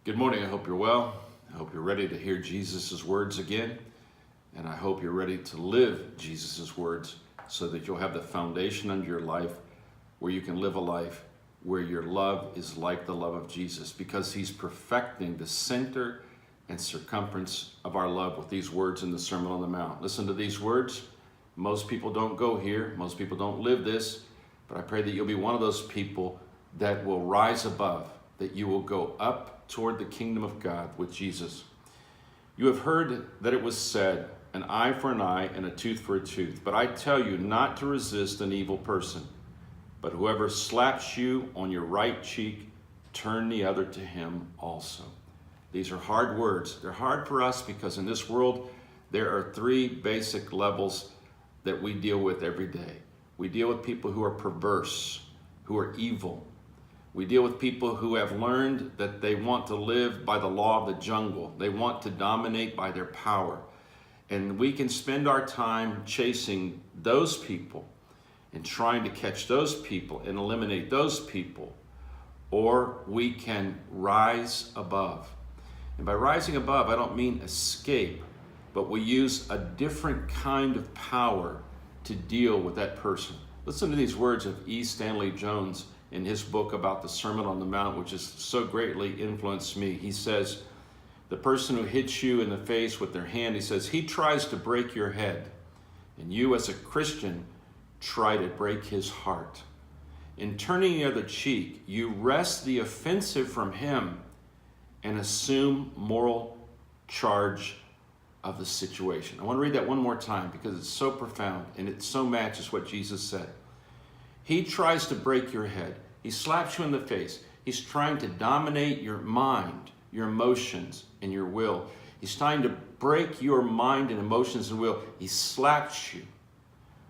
Good morning. I hope you're well. I hope you're ready to hear Jesus' words again. And I hope you're ready to live Jesus' words so that you'll have the foundation under your life where you can live a life where your love is like the love of Jesus, because he's perfecting the center and circumference of our love with these words in the Sermon on the Mount. Listen to these words. Most people don't go here. Most people don't live this. But I pray that you'll be one of those people that will rise above, that you will go up toward the kingdom of God with Jesus. You have heard that it was said, an eye for an eye and a tooth for a tooth. But I tell you not to resist an evil person. But whoever slaps you on your right cheek, turn the other to him also. These are hard words. They're hard for us because in this world, there are three basic levels that we deal with every day. We deal with people who are perverse, who are evil. We deal with people who have learned that they want to live by the law of the jungle. They want to dominate by their power. And we can spend our time chasing those people and trying to catch those people and eliminate those people. Or we can rise above. And by rising above, I don't mean escape, but we use a different kind of power to deal with that person. Listen to these words of E. Stanley Jones in his book about the Sermon on the Mount, which has so greatly influenced me. He says, the person who hits you in the face with their hand, he says, he tries to break your head, and you as a Christian try to break his heart. In turning the other cheek, you wrest the offensive from him and assume moral charge of the situation. I want to read that one more time because it's so profound and it so matches what Jesus said. He tries to break your head. He slaps you in the face. He's trying to dominate your mind, your emotions, and your will. He's trying to break your mind and emotions and will. He slaps you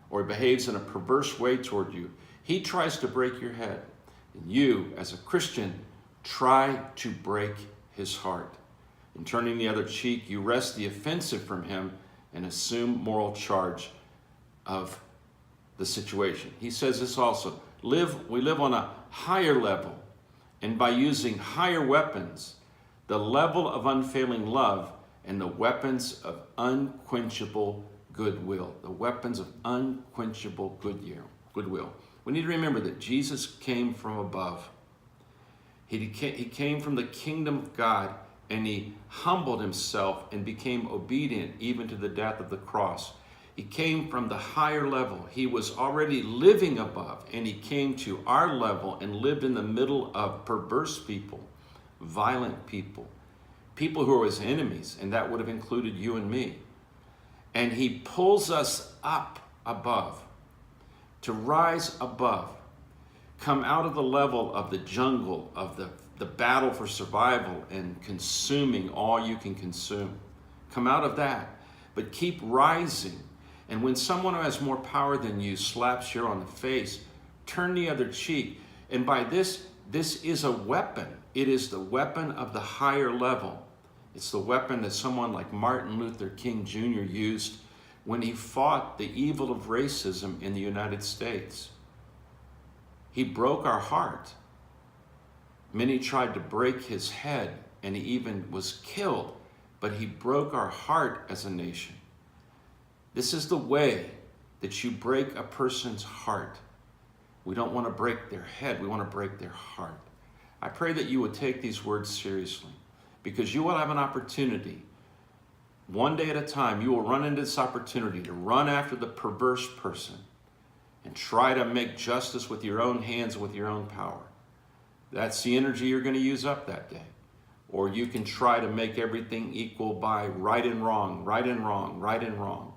or behaves in a perverse way toward you. He tries to break your head. And you, as a Christian, try to break his heart. In turning the other cheek, you wrest the offensive from him and assume moral charge of the situation. He says this also, we live on a higher level, and by using higher weapons, the level of unfailing love and the weapons of unquenchable goodwill, the weapons of unquenchable goodwill. We need to remember that Jesus came from above. He came from the kingdom of God, and he humbled himself and became obedient even to the death of the cross. He came from the higher level. He was already living above, and he came to our level and lived in the middle of perverse people, violent people, people who are his enemies, and that would have included you and me. And he pulls us up above, to rise above, come out of the level of the jungle, of the battle for survival and consuming all you can consume. Come out of that, but keep rising. And when someone who has more power than you slaps you on the face, turn the other cheek. And by this is a weapon. It is the weapon of the higher level. It's the weapon that someone like Martin Luther King Jr. used when he fought the evil of racism in the United States. He broke our heart. Many tried to break his head, and he even was killed, but he broke our heart as a nation. This is the way that you break a person's heart. We don't want to break their head, we want to break their heart. I pray that you would take these words seriously, because you will have an opportunity. One day at a time, you will run into this opportunity to run after the perverse person and try to make justice with your own hands, with your own power. That's the energy you're going to use up that day. Or you can try to make everything equal by right and wrong, right and wrong, right and wrong.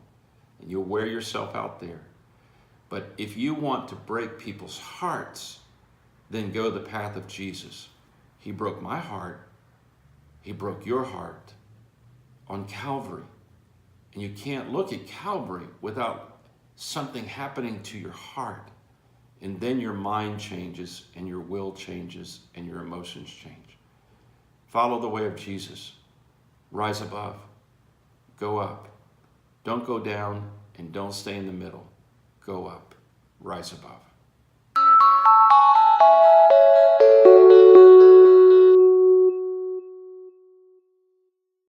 And you'll wear yourself out there. But if you want to break people's hearts, then go the path of Jesus. He broke my heart. He broke your heart on Calvary. And you can't look at Calvary without something happening to your heart. And then your mind changes, and your will changes, and your emotions change. Follow the way of Jesus. Rise above. Go up. Don't go down, and don't stay in the middle. Go up. Rise above.